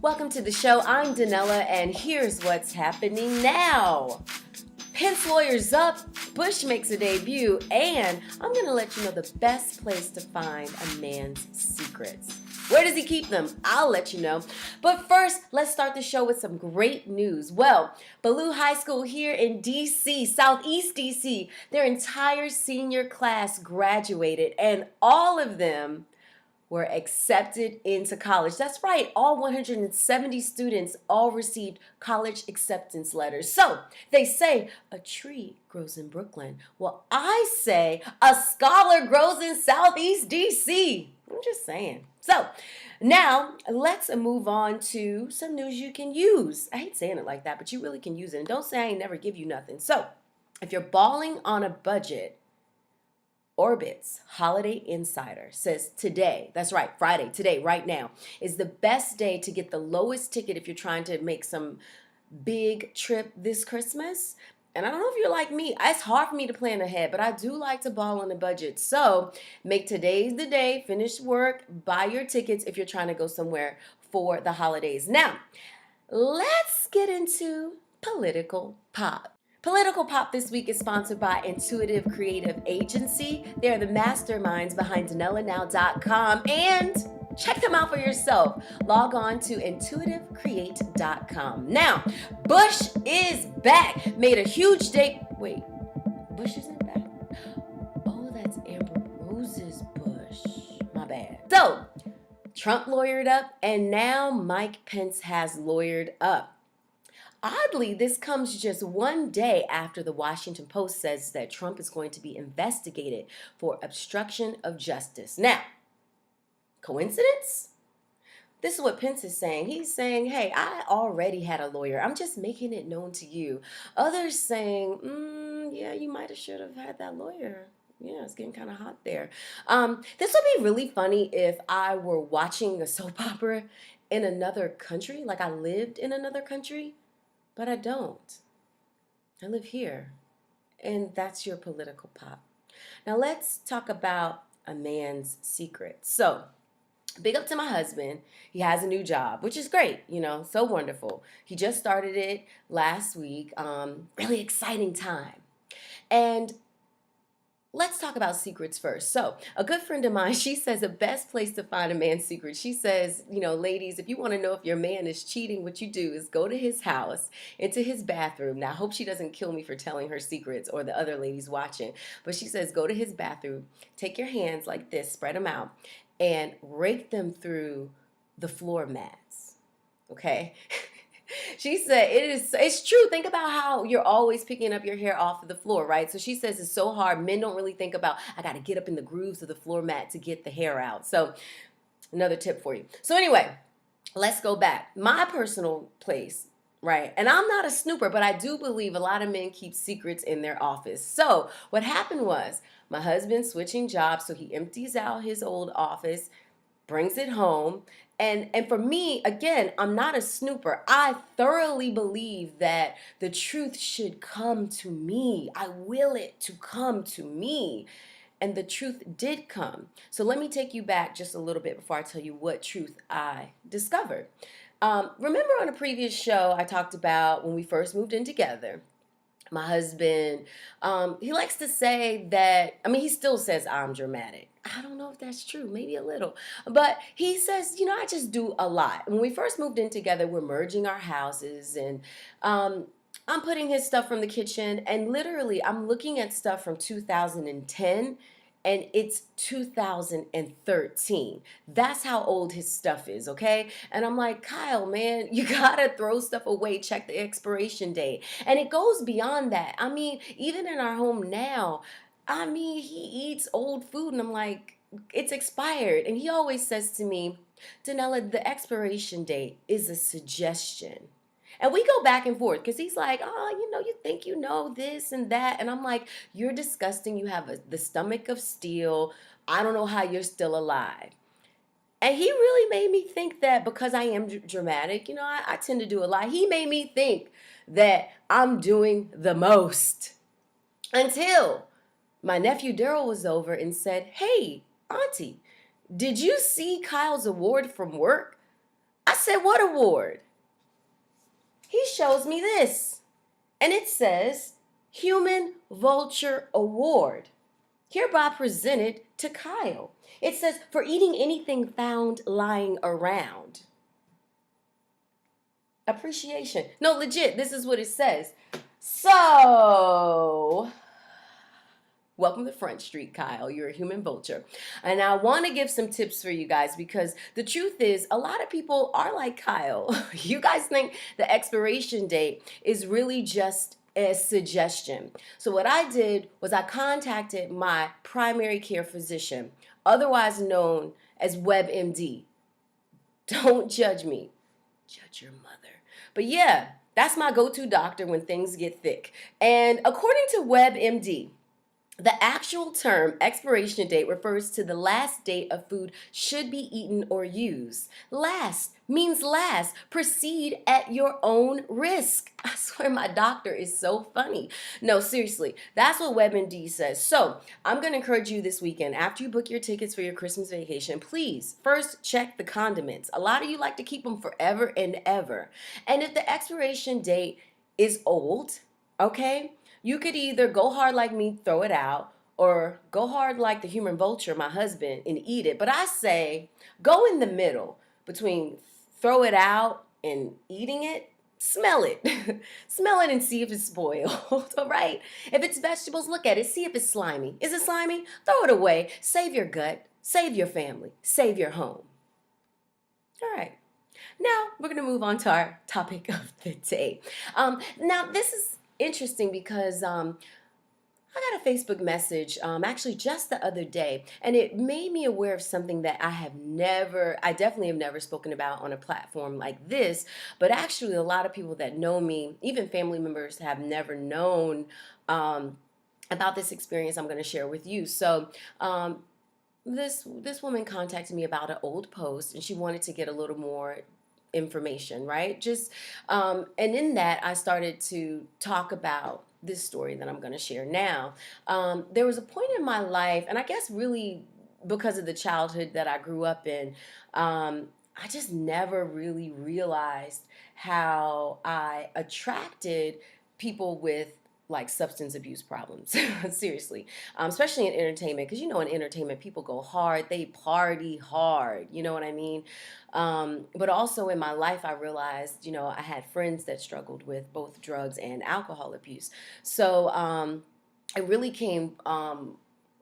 Welcome to the show. I'm Danella, and here's what's happening now. Pence lawyers up, Bush makes a debut, and I'm going to let you know the best place to find a man's secrets. Where does he keep them? I'll let you know. But first, let's start the show with some great news. Well, Ballou High School here in D.C., Southeast D.C., their entire senior class graduated, and all of them were accepted into college. That's right, all 170 students all received college acceptance letters. So they say a tree grows in Brooklyn. Well, I say a scholar grows in Southeast DC. I'm just saying. So now let's move on to some news you can use. I hate saying it like that, but you really can use it. And don't say I ain't never give you nothing. So if you're balling on a budget, Orbitz Holiday Insider says today, that's right, Friday, today, right now, is the best day to get the lowest ticket if you're trying to make some big trip this Christmas. And I don't know if you're like me. It's hard for me to plan ahead, but I do like to ball on a budget. So make today the day, finish work, buy your tickets if you're trying to go somewhere for the holidays. Now, let's get into political pop. Political Pop this week is sponsored by Intuitive Creative Agency. They're the masterminds behind DanellaNow.com, and check them out for yourself. Log on to intuitivecreate.com. Now, Bush is back. Made a huge date. Wait, Bush isn't back? Oh, that's Amber Rose's Bush. My bad. So, Trump lawyered up, and now Mike Pence has lawyered up. Oddly, this comes just one day after the Washington Post says that Trump is going to be investigated for obstruction of justice. Now, coincidence? This is what Pence is saying. He's saying, hey, I already had a lawyer. I'm just making it known to you. Others saying, yeah, you might have should have had that lawyer. Yeah, it's getting kind of hot there. This would be really funny if I were watching a soap opera in another country, like I lived in another country. But I don't. I live here. And that's your political pop. Now let's talk about a man's secret. So, big up to my husband. He has a new job, which is great, so wonderful. He just started it last week. Really exciting time. And let's talk about secrets first. So, a good friend of mine, she says the best place to find a man's secret. She says, ladies, if you want to know if your man is cheating, what you do is go to his house, into his bathroom. Now, I hope she doesn't kill me for telling her secrets or the other ladies watching. But she says, go to his bathroom, take your hands like this, spread them out, and rake them through the floor mats. Okay? She said it's true. Think about how you're always picking up your hair off of the floor, right? So she says it's so hard. Men don't really think about, I got to get up in the grooves of the floor mat to get the hair out. So another tip for you. So anyway, let's go back. My personal place, right? And I'm not a snooper, but I do believe a lot of men keep secrets in their office. So what happened was my husband switching jobs. So he empties out his old office, brings it home. And for me, again, I'm not a snooper. I thoroughly believe that the truth should come to me. I will it to come to me. And the truth did come. So let me take you back just a little bit before I tell you what truth I discovered. Remember on a previous show, I talked about when we first moved in together. My husband, he likes to say that, he still says I'm dramatic. I don't know if that's true, maybe a little. But he says, I just do a lot. When we first moved in together, we're merging our houses, and I'm putting his stuff from the kitchen, and literally I'm looking at stuff from 2010, and it's 2013. That's how old his stuff is, okay? And I'm like, Kyle, man, you gotta throw stuff away, check the expiration date. And it goes beyond that. Even in our home now, he eats old food, and I'm like, it's expired. And he always says to me, Danella, the expiration date is a suggestion. And we go back and forth because he's like, you think you know this and that. And I'm like, you're disgusting. You have the stomach of steel. I don't know how you're still alive. And he really made me think that because I am dramatic, I tend to do a lot. He made me think that I'm doing the most until my nephew Daryl was over and said, hey, Auntie, did you see Kyle's award from work? I said, what award? He shows me this, and it says Human Vulture Award, hereby presented to Kyle. It says for eating anything found lying around. Appreciation. No, legit, this is what it says. So, welcome to Front Street, Kyle. You're a human vulture. And I want to give some tips for you guys because the truth is, a lot of people are like Kyle. You guys think the expiration date is really just a suggestion. So, what I did was I contacted my primary care physician, otherwise known as WebMD. Don't judge me, judge your mother. But yeah, that's my go to doctor when things get thick. And according to WebMD, the actual term expiration date refers to the last date a food should be eaten or used. Last means last. Proceed at your own risk. I swear my doctor is so funny. No, seriously, that's what WebMD says. So I'm going to encourage you this weekend, after you book your tickets for your Christmas vacation, please first check the condiments. A lot of you like to keep them forever and ever. And if the expiration date is old, okay, you could either go hard like me, throw it out, or go hard like the human vulture, my husband, and eat it. But I say go in the middle between throw it out and eating it. Smell it. Smell it and see if it's spoiled. All right? If it's vegetables, look at it. See if it's slimy. Is it slimy? Throw it away. Save your gut. Save your family. Save your home. All right. Now we're going to move on to our topic of the day. Now, this is interesting because I got a Facebook message actually just the other day, and it made me aware of something that I definitely have never spoken about on a platform like this, but actually a lot of people that know me, even family members, have never known about this experience I'm going to share with you. So, this woman contacted me about an old post, and she wanted to get a little more information, right? Just and in that, I started to talk about this story that I'm going to share now. There was a point in my life, and I guess really because of the childhood that I grew up in, I just never really realized how I attracted people with like substance abuse problems. Seriously, especially in entertainment, because you know, in entertainment, people go hard, they party hard. You know what I mean? But also in my life, I realized, you know, I had friends that struggled with both drugs and alcohol abuse. So it really came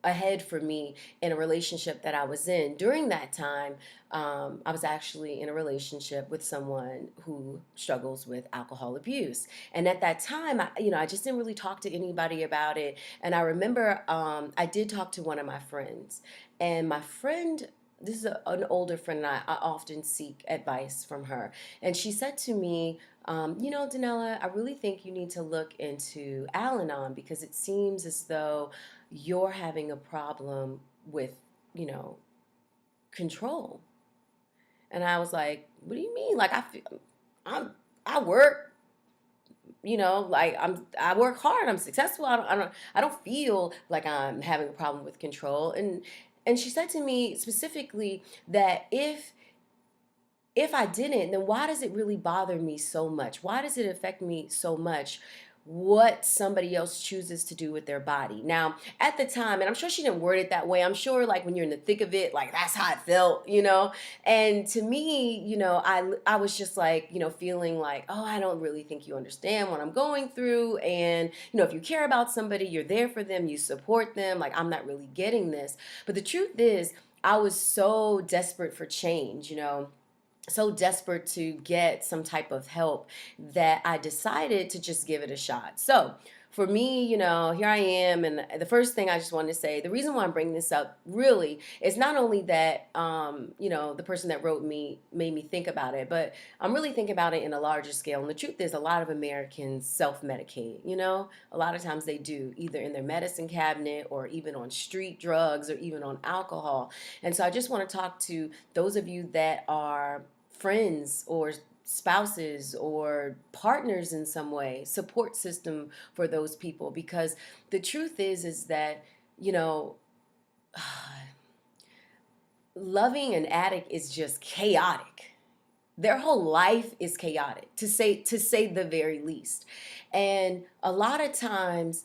ahead for me in a relationship that I was in. During that time, I was actually in a relationship with someone who struggles with alcohol abuse. And at that time, I just didn't really talk to anybody about it. And I remember I did talk to one of my friends. And my friend, this is an older friend, and I often seek advice from her. And she said to me, Danella, I really think you need to look into Al Anon because it seems as though you're having a problem with, you know, control. And I was like, what do you mean? Like I work, like I work hard, I'm successful. I don't feel like I'm having a problem with control. And she said to me specifically that if I didn't, then why does it really bother me so much? Why does it affect me so much what somebody else chooses to do with their body? Now, at the time, and I'm sure she didn't word it that way, I'm sure like when you're in the thick of it, like that's how it felt, you know? And to me, I was just like, feeling like, oh, I don't really think you understand what I'm going through. And, if you care about somebody, you're there for them, you support them. Like, I'm not really getting this. But the truth is, I was so desperate for change, so desperate to get some type of help that I decided to just give it a shot. So for me, here I am. And the first thing I just wanted to say, the reason why I'm bringing this up really is not only that, the person that wrote me made me think about it, but I'm really thinking about it in a larger scale. And the truth is a lot of Americans self-medicate, a lot of times they do, either in their medicine cabinet or even on street drugs or even on alcohol. And so I just want to talk to those of you that are friends or spouses or partners in some way, support system for those people, because the truth is that you know loving an addict is just chaotic. Their whole life is chaotic, to say the very least. And a lot of times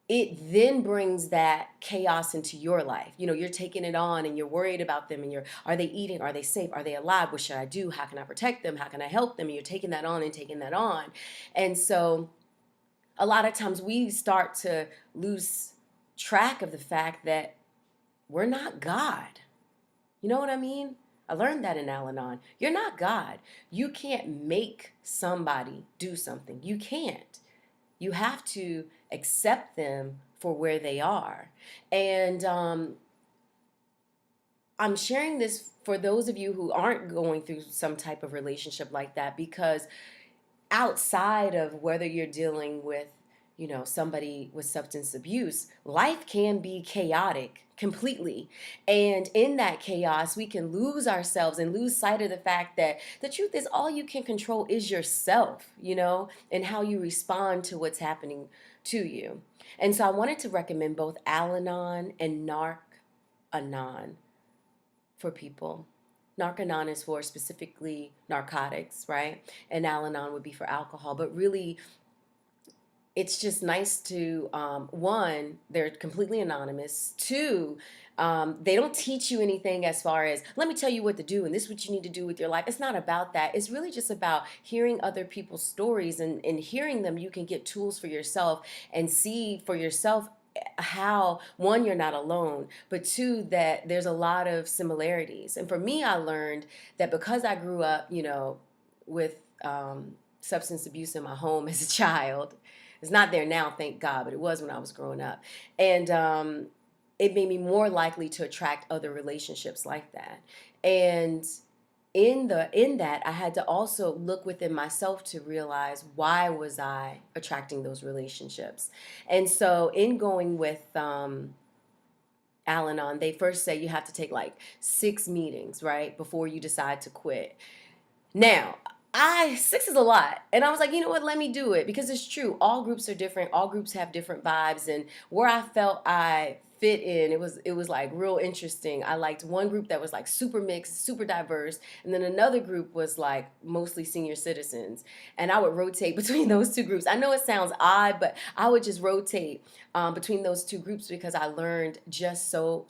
it then brings that chaos into your life. You're taking it on and you're worried about them, and are they eating? Are they safe? Are they alive? What should I do? How can I protect them? How can I help them? And you're taking that on and taking that on. And so a lot of times we start to lose track of the fact that we're not God. You know what I mean? I learned that in Al-Anon. You're not God. You can't make somebody do something. You can't. You have to accept them for where they are. And I'm sharing this for those of you who aren't going through some type of relationship like that, because outside of whether you're dealing with, somebody with substance abuse, life can be chaotic completely. And in that chaos, we can lose ourselves and lose sight of the fact that the truth is all you can control is yourself, and how you respond to what's happening to you. And so I wanted to recommend both Al Anon and Narc Anon for people. Narcanon is for specifically narcotics, right? And Al-Anon would be for alcohol. But really, it's just nice to, one, they're completely anonymous. Two, they don't teach you anything as far as, let me tell you what to do and this is what you need to do with your life. It's not about that. It's really just about hearing other people's stories, and hearing them, you can get tools for yourself and see for yourself how, one, you're not alone, but two, that there's a lot of similarities. And for me, I learned that because I grew up, with substance abuse in my home as a child. It's not there now, thank God, but it was when I was growing up. And it made me more likely to attract other relationships like that. And in that, I had to also look within myself to realize, why was I attracting those relationships. And so in going with Al-Anon, they first say you have to take like 6 meetings, right, before you decide to quit. Now, 6 is a lot. And I was like, you know what, let me do it, because it's true. All groups are different. All groups have different vibes. And where I felt I fit in, it was like real interesting. I liked one group that was like super mixed, super diverse, and then another group was like mostly senior citizens. And I would rotate between those two groups. I know it sounds odd, but I would just rotate between those two groups, because I learned just so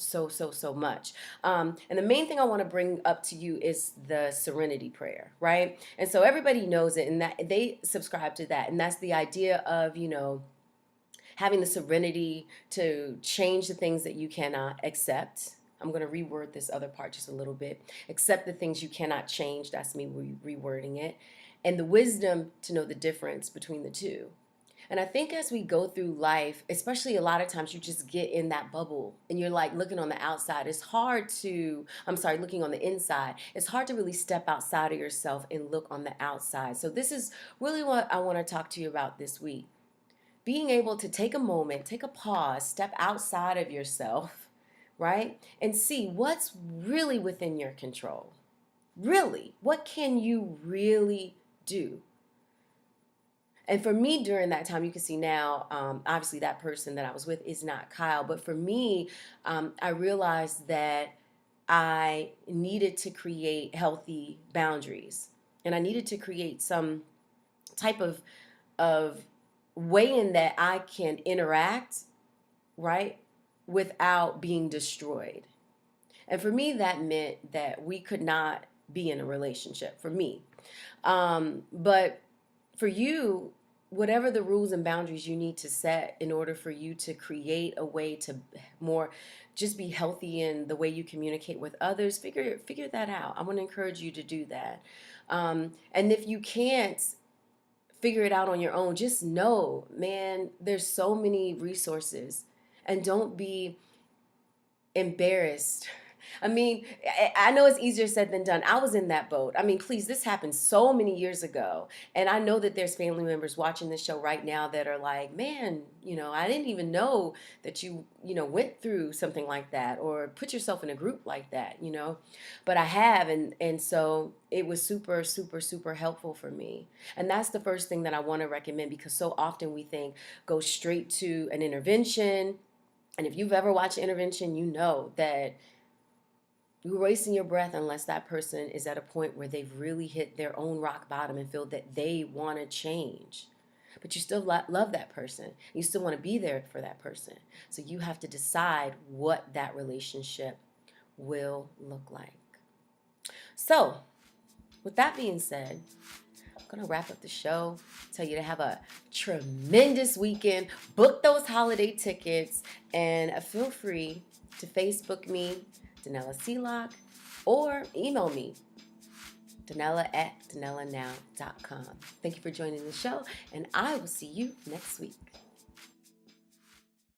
much. And the main thing I want to bring up to you is the serenity prayer, right? And so everybody knows it, and that they subscribe to that. And that's the idea of, having the serenity to change the things that you cannot accept. I'm going to reword this other part just a little bit. Accept the things you cannot change. That's me rewording it. And the wisdom to know the difference between the two. And I think as we go through life, especially a lot of times you just get in that bubble and you're like looking on the outside. Looking on the inside. It's hard to really step outside of yourself and look on the outside. So this is really what I want to talk to you about this week. Being able to take a moment, take a pause, step outside of yourself, right? And see what's really within your control. Really, what can you really do? And for me, during that time, you can see now, obviously that person that I was with is not Kyle. But for me, I realized that I needed to create healthy boundaries. And I needed to create some type of way in that I can interact, right, without being destroyed. And for me, that meant that we could not be in a relationship, for me. But for you, whatever the rules and boundaries you need to set in order for you to create a way to more just be healthy in the way you communicate with others, figure that out. I want to encourage you to do that. And if you can't figure it out on your own, just know, man, there's so many resources, and don't be embarrassed. I mean, I know it's easier said than done. I was in that boat. I mean, please, this happened so many years ago. And I know that there's family members watching this show right now that are like, man, I didn't even know that you went through something like that or put yourself in a group like that. But I have. And so it was super, super, super helpful for me. And that's the first thing that I want to recommend, because so often we think go straight to an intervention. And if you've ever watched intervention, you know that You're wasting your breath unless that person is at a point where they've really hit their own rock bottom and feel that they want to change. But you still love that person. You still want to be there for that person. So you have to decide what that relationship will look like. So, with that being said, I'm going to wrap up the show. Tell you to have a tremendous weekend. Book those holiday tickets and feel free to Facebook me, Danella Sealock, or email me, Danella@DanellaNow.com. Thank you for joining the show, and I will see you next week.